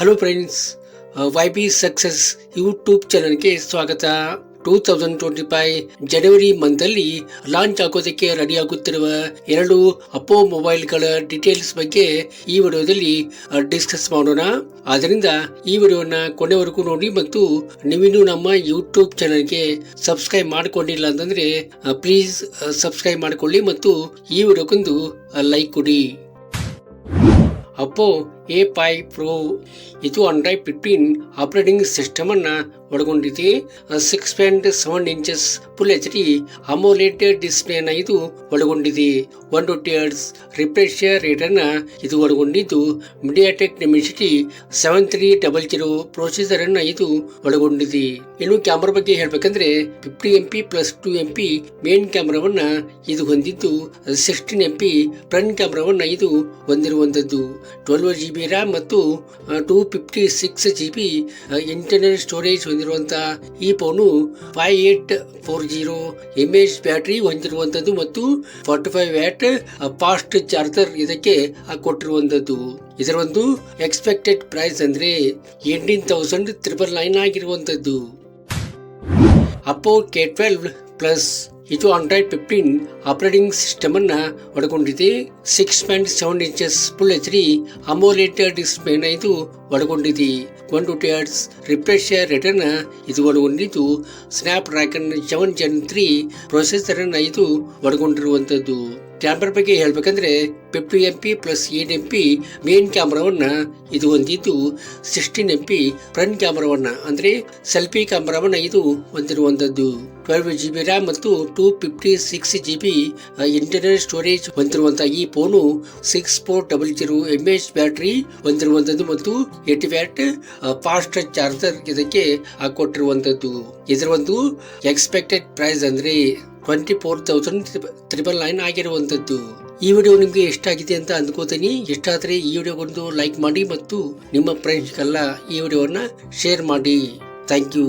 Hello friends, YB success YouTube ಚಾನಲ್ಗೆ ಸ್ವಾಗತ. 2025 ಜನವರಿ ಮಂತಲ್ಲಿ launch ಆಗೋದಕ್ಕೆ ರೆಡಿ ಆಗುತ್ತಿರುವ 2 ಅಪ್ಪೋ ಮೊಬೈಲ್ಗಳ ಡೀಟೇಲ್ಸ್ ಬಗ್ಗೆ ಈ ವಿಡಿಯೋದಲ್ಲಿ ಡಿಸ್ಕಸ್ ಮಾಡೋಣ. ಆದ್ದರಿಂದ ಈ ವಿಡಿಯೋನ ಕೊನೆವರೆಗೂ ನೋಡಿ ಮತ್ತು ನೀವಿನ್ನೂ ನಮ್ಮ ಯೂಟ್ಯೂಬ್ ಚಾನಲ್ಗೆ ಸಬ್ಸ್ಕ್ರೈಬ್ ಮಾಡಿಕೊಂಡಿಲ್ಲ ಅಂತಂದ್ರೆ ಪ್ಲೀಸ್ ಸಬ್ಸ್ಕ್ರೈಬ್ ಮಾಡಿಕೊಳ್ಳಿ ಮತ್ತು ಈ ವಿಡಿಯೋಕ್ಕೊಂದು ಲೈಕ್ ಕೊಡಿ. ಅಪ್ಪೋ A5 Pro ಇದು Android 15 ಆಪರೇಟಿಂಗ್ ಸಿಸ್ಟಮ್ ಅನ್ನ ಒಳಗೊಂಡಿದೆ. 6.7 ಇಂಚಸ್ ಫುಲ್ HD ಅಮೋಲೆಡ್ ಡಿಸ್ಪ್ಲೇ ಅನ್ನ ಇದು ಒಳಗೊಂಡಿದೆ. 120 Hz ರಿಫ್ರೆಶ್ ರೇಟ್ ಅನ್ನ ಇದು ಒಳಗೊಂಡಿದ್ದು, MediaTek Dimensity 7300 ಪ್ರೊಸೆಸರ್ ಅನ್ನ ಇದು ಒಳಗೊಂಡಿದೆ. ಇನ್ನು ಕ್ಯಾಮೆರಾ ಬಗ್ಗೆ ಹೇಳ್ಬೇಕಂದ್ರೆ 50MP ಪ್ಲಸ್ 2MP ಮೇನ್ ಕ್ಯಾಮೆರಾವನ್ನ ಇದು ಹೊಂದಿದ್ದು, 16MP ಫ್ರಂಟ್ ಕ್ಯಾಮೆರಾವನ್ನ ಇದು ಹೊಂದಿರುವಂತದ್ದು. 12GB RAM ಮತ್ತು 256GB ಇಂಟರ್ನಲ್ ಸ್ಟೋರೇಜ್ ಹೊಂದಿರುವಂತಹ ಈ ಫೋನು 5840 mAh ಬ್ಯಾಟರಿ ಹೊಂದಿರುವಂತದ್ದು ಮತ್ತು 45 ವ್ಯಾಟ್ ಫಾಸ್ಟ್ ಚಾರ್ಜರ್ ಇದಕ್ಕೆ ಕೊಟ್ಟಿರುವಂತದ್ದು. ಇದರ ಒಂದು ಎಕ್ಸ್ಪೆಕ್ಟೆಡ್ ಪ್ರೈಸ್ ಅಂದ್ರೆ 18,999 ಆಗಿರುವಂತದ್ದು. ಅಪ್ಪೋ K12 ಪ್ಲಸ್ ಇದು Android 15 ಆಪರೇಟಿಂಗ್ ಸಿಸ್ಟಮ್ ಅನ್ನ ಒಳಗೊಂಡಿದೆ. 6.7 ಇಂಚಸ್ ಫುಲ್ HD ಅಮೋಲೆಡ್ ಡಿಸ್ಪ್ಲೇ ನ ಇದು ಒಳಗೊಂಡಿದೆ. 120 Hz ರಿಫ್ರೆಶ್ ರೇಟ್ ಅನ್ನ ಇದು ಒಳಗೊಂಡಿದ್ದು, ಸ್ನ್ಯಾಪ್ ಡ್ರ್ಯಾಗನ್ 7 Gen 3 ಪ್ರೊಸೆಸರ್ ಅನ್ನ ಇದು ಒಳಗೊಂಡಿರುವಂತದ್ದು. ಕ್ಯಾಮೆರಾ ಬಗ್ಗೆ ಹೇಳ್ಬೇಕಂದ್ರೆ 50MP ಪ್ಲಸ್ 8MP ಮೇನ್ ಕ್ಯಾಮೆರಾವನ್ನ ಇದು ಹೊಂದಿದ್ದು, 16MP ಫ್ರಂಟ್ ಕ್ಯಾಮೆರಾವನ್ನ ಅಂದ್ರೆ ಸೆಲ್ಫಿ ಕ್ಯಾಮೆರಾವನ್ನ ಇದು ಹೊಂದಿರುವಂತದ್ದು. 12GB RAM ಮತ್ತು 256GB ಇಂಟರ್ನಲ್ ಸ್ಟೋರೇಜ್ ಹೊಂದಿರುವಂತಹ ಈ ಫೋನು 6400 mAh ಬ್ಯಾಟರಿ ಹೊಂದಿರುವಂತದ್ದು ಮತ್ತು 80 ವ್ಯಾಟ್ ಫಾಸ್ಟ್ ಚಾರ್ಜರ್ ಇದಕ್ಕೆ ಕೊಟ್ಟಿರುವಂತದ್ದು. ಇದರ ಒಂದು ಎಕ್ಸ್ಪೆಕ್ಟೆಡ್ ಪ್ರೈಸ್ ಅಂದ್ರೆ 24,999 ಆಗಿರುವಂತದ್ದು. ಈ ವಿಡಿಯೋ ನಿಮ್ಗೆ ಇಷ್ಟ ಆಗಿದೆ ಅಂತ ಅಂದ್ಕೋತೀನಿ. ಇಷ್ಟ ಆದ್ರೆ ಈ ವಿಡಿಯೋಗೊಂದು ಲೈಕ್ ಮಾಡಿ ಮತ್ತು ನಿಮ್ಮ ಫ್ರೆಂಡ್ಸ್ಗೆಲ್ಲ ಈ ವಿಡಿಯೋವನ್ನ ಶೇರ್ ಮಾಡಿ. Thank you.